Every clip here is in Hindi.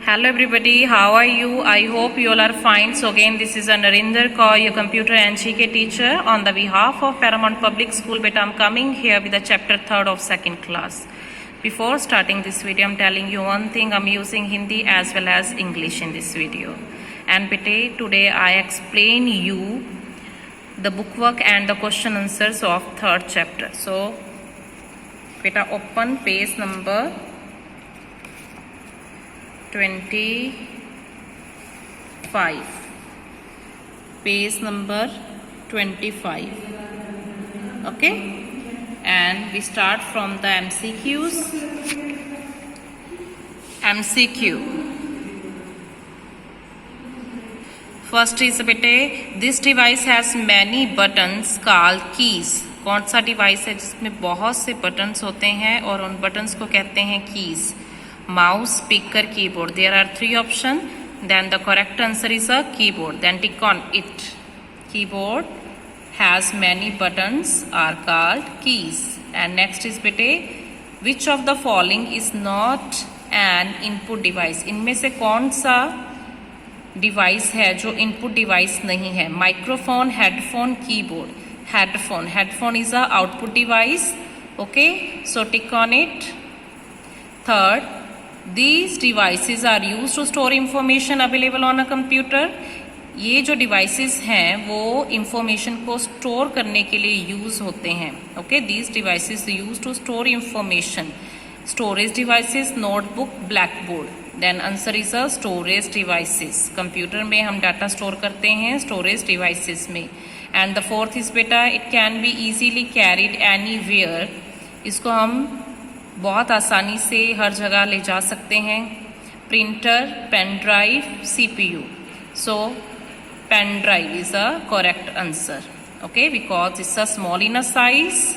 Hello everybody, how are you? I hope you all are fine. So again, this is Narinder Kaur, your computer and GK teacher. On the behalf of Paramount Public School, but I'm coming here with the chapter 3rd of 2nd class. Before starting this video, I'm telling you one thing, I'm using Hindi as well as English in this video. And today I explain you the bookwork and the question answers of 3rd chapter. So, beta open page number 25, page number 25, okay, and we start from the MCQ. First is बेटे, this device has many buttons called keys. कौन सा डिवाइस है जिसमें बहुत से बटन्स होते हैं और उन बटन्स को कहते हैं keys? Mouse, speaker, keyboard. There are 3 options. Then the correct answer is a keyboard. Then tick on it. Keyboard has many buttons are called keys. And next is bete, which of the following is not an input device? इनमें से कौन सा डिवाइस है जो इनपुट डिवाइस नहीं है? Microphone, headphone, keyboard. Headphone is a output device. Okay, so tick on it. Third, these devices are used to store information available on a computer. ये जो devices हैं वो information को store करने के लिए use होते हैं. Okay, these devices used to store information. Storage devices, notebook, blackboard. Then answer is a storage devices. Computer में हम data store करते हैं storage devices में. And the fourth is बेटा, it can be easily carried anywhere. इसको हम बहुत आसानी से हर जगह ले जा सकते हैं. Printer, pen drive, CPU. So pen drive is a correct answer. Okay, because it's a small in a size.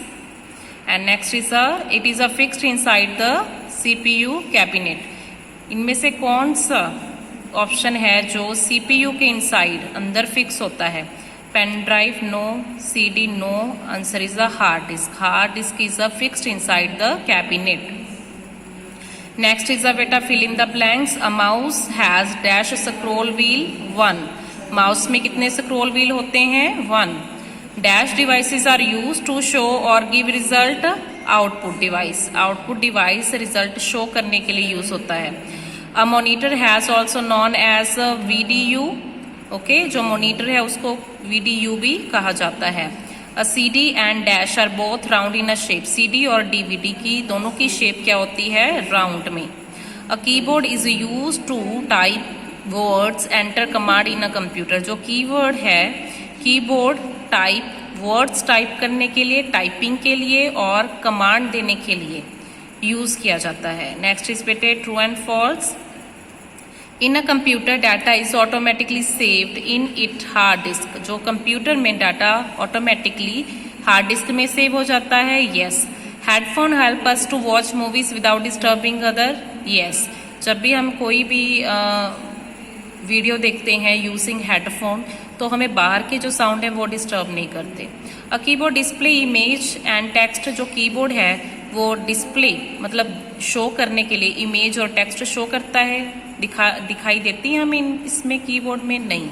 And next is it is a fixed inside the CPU cabinet. इनमें से कौन सा ऑप्शन है जो CPU के इनसाइड अंदर फिक्स होता है? Pen drive no, CD no. Answer is the hard disk. Hard disk is a fixed inside the cabinet. Next is a बेटा fill in the blanks. A mouse has dash scroll wheel 1. माउस में कितने स्क्रॉल व्हील होते हैं? 1. Dash devices are used to show और give result. Output device. Output device result show करने के लिए यूज होता है. A monitor has also non as VDU. Okay, जो मॉनिटर है उसको VDU भी कहा जाता है. A CD and dash are both round in a shape. CD और DVD की दोनों की शेप क्या होती है? राउंड में. A keyboard is use to type words enter command in a computer. जो कीवर्ड है, कीबोर्ड टाइप वर्ड्स टाइप करने के लिए, टाइपिंग के लिए और कमांड देने के लिए यूज किया जाता है. नेक्स्ट इज बेटे true and false. In a computer data is automatically saved in it hard disk. जो कंप्यूटर में डाटा ऑटोमेटिकली हार्ड डिस्क में सेव हो जाता है. Yes. Headphone help us to watch movies without disturbing other. Yes. जब भी हम कोई भी वीडियो देखते हैं यूजिंग हेडफोन तो हमें बाहर के जो साउंड है वो डिस्टर्ब नहीं करते. A keyboard display image and text. जो कीबोर्ड है वो डिस्प्ले मतलब शो करने के लिए इमेज और टेक्स्ट शो करता है. दिखाई देती है हमें इसमें कीबोर्ड में? नहीं.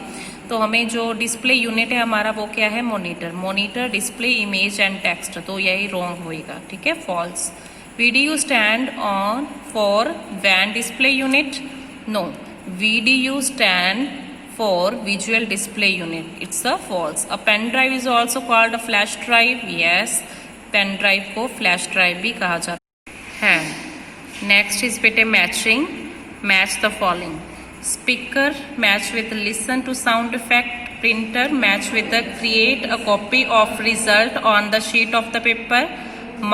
तो हमें जो डिस्प्ले यूनिट है हमारा वो क्या है? Monitor. Monitor display image and text. तो यही रॉन्ग होएगा. ठीक है, false. VDU stand on for van display unit. No. VDU stand for visual display unit. It's a false. A pen drive is also called a flash drive. Yes, pen drive को फ्लैश ड्राइव भी कहा जाता है. नेक्स्ट इज बेटे matching. Match the following. Speaker match with listen to sound effect. Printer match with the create a copy of result on the sheet of the paper.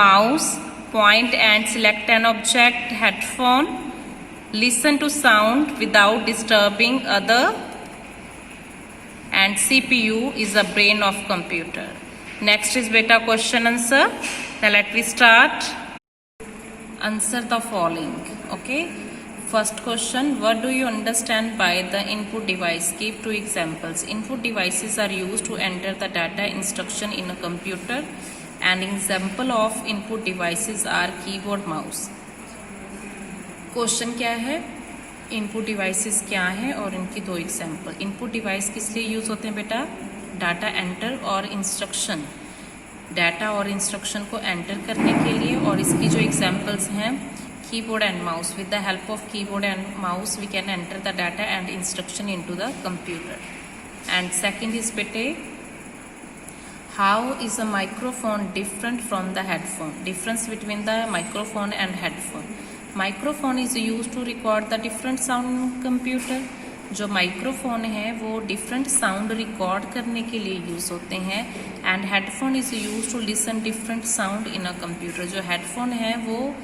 Mouse point and select an object. Headphone listen to sound without disturbing other. And CPU is the brain of computer. Next is beta question answer. Now let me start. Answer the following. Okay. First question, what do you understand by the input device? Give 2 examples. Input devices are used to enter the data instruction in a computer. And example of input devices are keyboard, mouse. Question क्या है? इनपुट डिवाइसेस क्या हैं और इनकी दो एग्जाम्पल। इनपुट डिवाइस किस लिए यूज़ होते हैं बेटा? डाटा एंटर और इंस्ट्रक्शन, डाटा और इंस्ट्रक्शन को एंटर करने के लिए। और इसकी जो एग्जाम्पल्स हैं, keyboard and mouse. With the help of keyboard and mouse we can enter the data and instruction into the computer. And second is बेटे, how is a microphone different from the headphone? Difference between the microphone and headphone. Microphone is use to record the different sound computer. जो माइक्रोफोन है वो डिफरेंट साउंड रिकॉर्ड करने के लिए यूज़ होते हैं। And headphone is use to listen different sound in a computer. जो हेडफोन है वो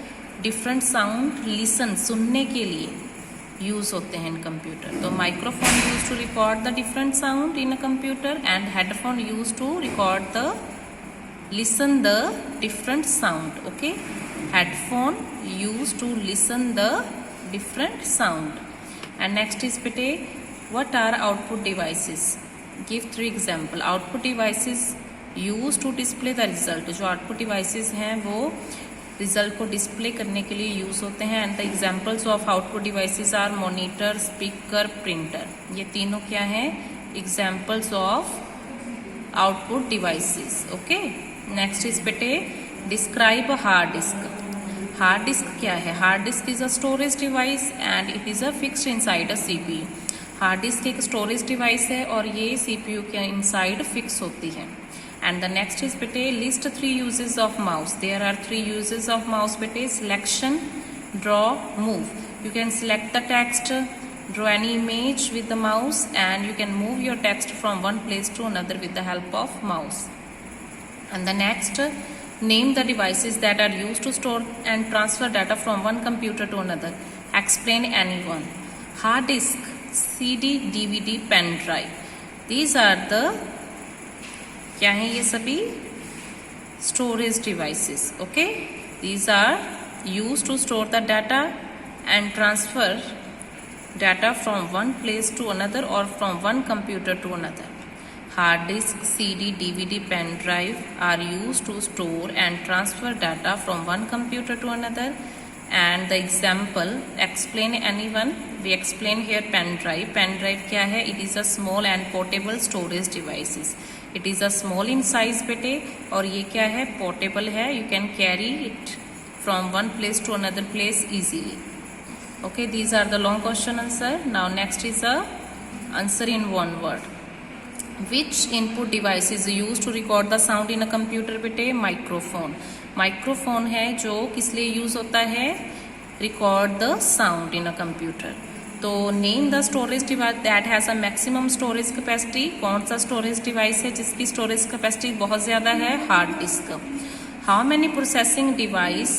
डिफरेंट साउंड लिसन, सुनने के लिए यूज़ होते हैं इन कंप्यूटर। तो microphone use to record the different sound in a computer and headphone use to record the listen the different sound. Okay, headphone used to listen the different sound. And next is bete, what are output devices? Give 3 example. Output devices used to display the result. जो output devices हैं वो result को display करने के लिए use होते हैं। And the examples of output devices are monitor, speaker, printer. ये तीनों क्या हैं? Examples of output devices. Okay. Next is बेटे, describe hard disk. Hard disk क्या है? Hard disk is a storage device and it is a fixed inside a CPU. Hard disk एक स्टोरेज डिवाइस है और ये सीपीयू के इनसाइड फिक्स होती है। एंड द नेक्स्ट इज बेटे, list 3 uses of mouse. There are 3 uses of mouse बेटे, selection, draw, move. You can select the text, draw any image with the mouse and you can move your text from one place to another with the help of mouse. And the next, name the devices that are used to store and transfer data from one computer to another. Explain any one. Hard disk, CD, DVD, pen drive. These are the क्या हैं ये सभी? Storage devices. Okay, these are used to store the data and transfer data from one place to another or from one computer to another. Hard disk, CD, DVD, pen drive are used to store and transfer data from one computer to another. And the example, explain any one. We explain here pen drive. Pen drive क्या है? It is a small and portable storage devices. It is a small in size बेटे और ये क्या है? Portable है. You can carry it from one place to another place easily. Okay, these are the long question answer. Now next is a answer in one word. Which input device is used to record the sound in a computer बेटे? माइक्रोफोन। माइक्रोफोन है जो किस लिए यूज होता है? Record the sound in a computer. तो name the storage device that has a maximum storage capacity. कौन सा स्टोरेज डिवाइस है जिसकी स्टोरेज कैपेसिटी बहुत ज्यादा है? Hard disc. How many processing device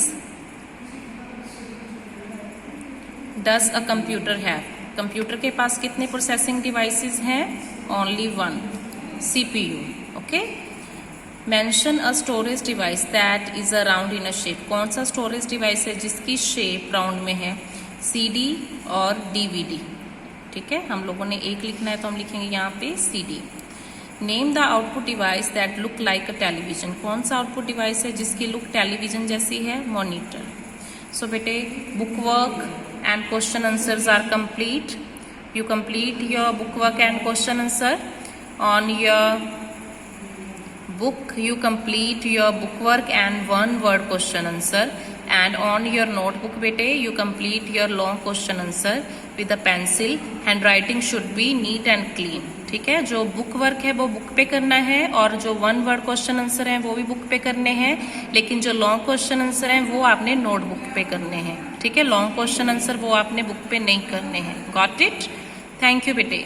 does a computer have? Computer के पास कितने प्रोसेसिंग डिवाइसेस हैं? Only 1, CPU. Okay. Mention a storage device that is a round in a shape. कौन सा स्टोरेज डिवाइस है जिसकी शेप राउंड में है? CD और DVD. ठीक है, हम लोगों ने एक लिखना है तो हम लिखेंगे यहाँ पे CD. Name the output device that look like a television. कौन सा आउटपुट डिवाइस है जिसकी लुक टेलीविजन जैसी है? मॉनिटर. सो बेटे, book work and question answers are complete. You complete your book work and question answer. On your book you complete your book work and one word question answer, and on your notebook bete you complete your long question answer with a pencil. Handwriting should be neat and clean. ठीक है, जो बुक वर्क है वो बुक पे करना है और जो 1 वर्ड क्वेश्चन आंसर है वो भी बुक पे करने हैं, लेकिन जो लॉन्ग क्वेश्चन आंसर है वो आपने नोटबुक पे करने हैं। ठीक है, लॉन्ग क्वेश्चन आंसर वो आपने बुक पे नहीं करने हैं। Got it? थैंक यू बेटे।